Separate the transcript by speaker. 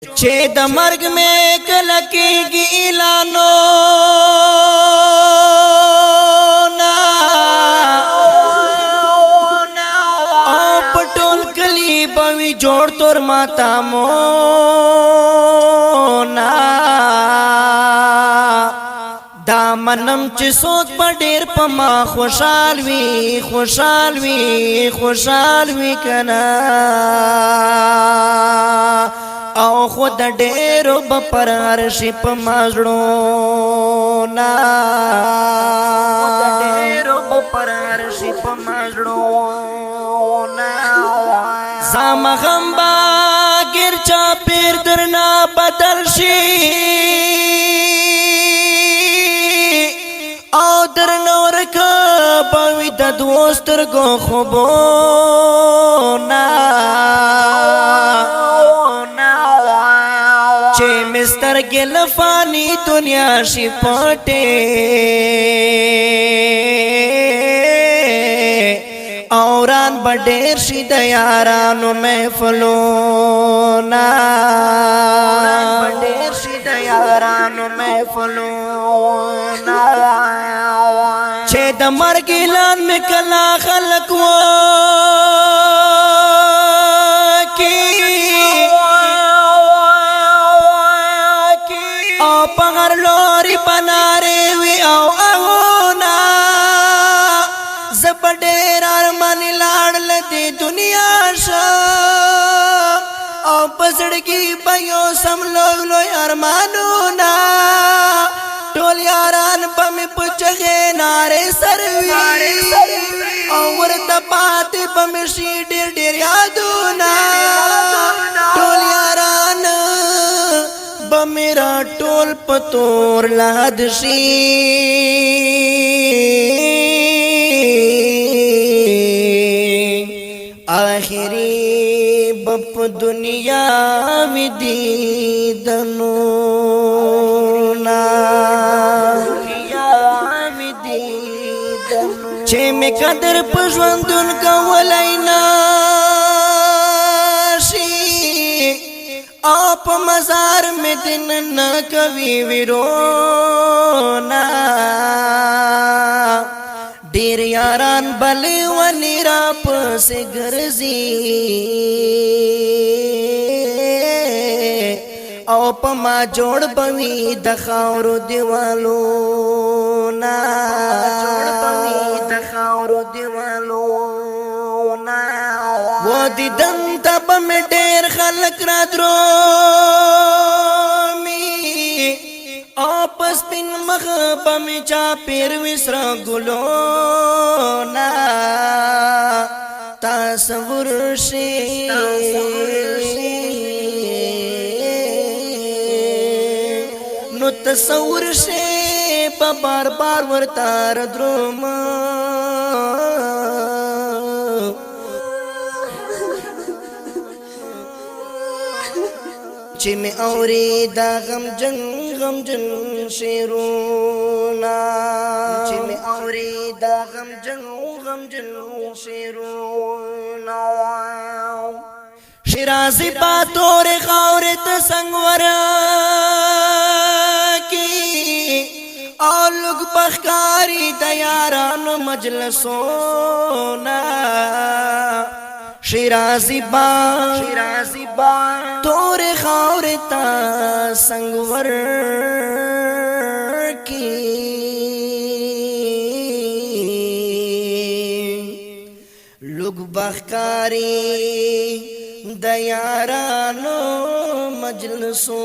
Speaker 1: چې د مرګ مې کله کېږي اعلانو نا او پټول کلی بوي جوړ تور ماتا مو نا دا منم چې سوک په ډېر په ما خوشحال وي کنا او خود ډېرو به پر عرش په مازړو نا زامغم با ګرچا پیر درنا بدل شي او درنور کا پوي د دوستر کو خوبونا چې مستر ګلفانی دنیا شي پټه اوران بډیر شي د یارانو محفلونا چې د مرګ اعلان می کلا خلق و کی او پغر لوري بناره وی او اونا زبډیر ارمان لاړل دی دنیا شا او پسړکی پيو سم لوی ارمانونا ټول یاران پم پچغه ناره سروي او ورته پاتې پم شي ډېر یادونا ټول یاران بمیرا ټول پتور لاد شي آخری بپ دنیا وی دیدنو چې می قدر پښوندون کولای نشي اپ مزار می دن نه کوي ویرونا ډیر یاران بل ونی را پس ګرځي او پما جوړ بوي د خاورو دیوالو نا و دي دن تب می ډېر خلق را درو می اپس پن مخ پم چا پیر وسرا ګلو نا تصور شي نو تصور شي په بار ورتار دروم چې می اوري دا غم جن شیرونا شیرازی پاتور خاورت سنگور کی اولگ بخکاری دیاران مجلسونا شیرازی با تور خاورتا سنگور کی لوگ بخکاری دیارانو مجلسونا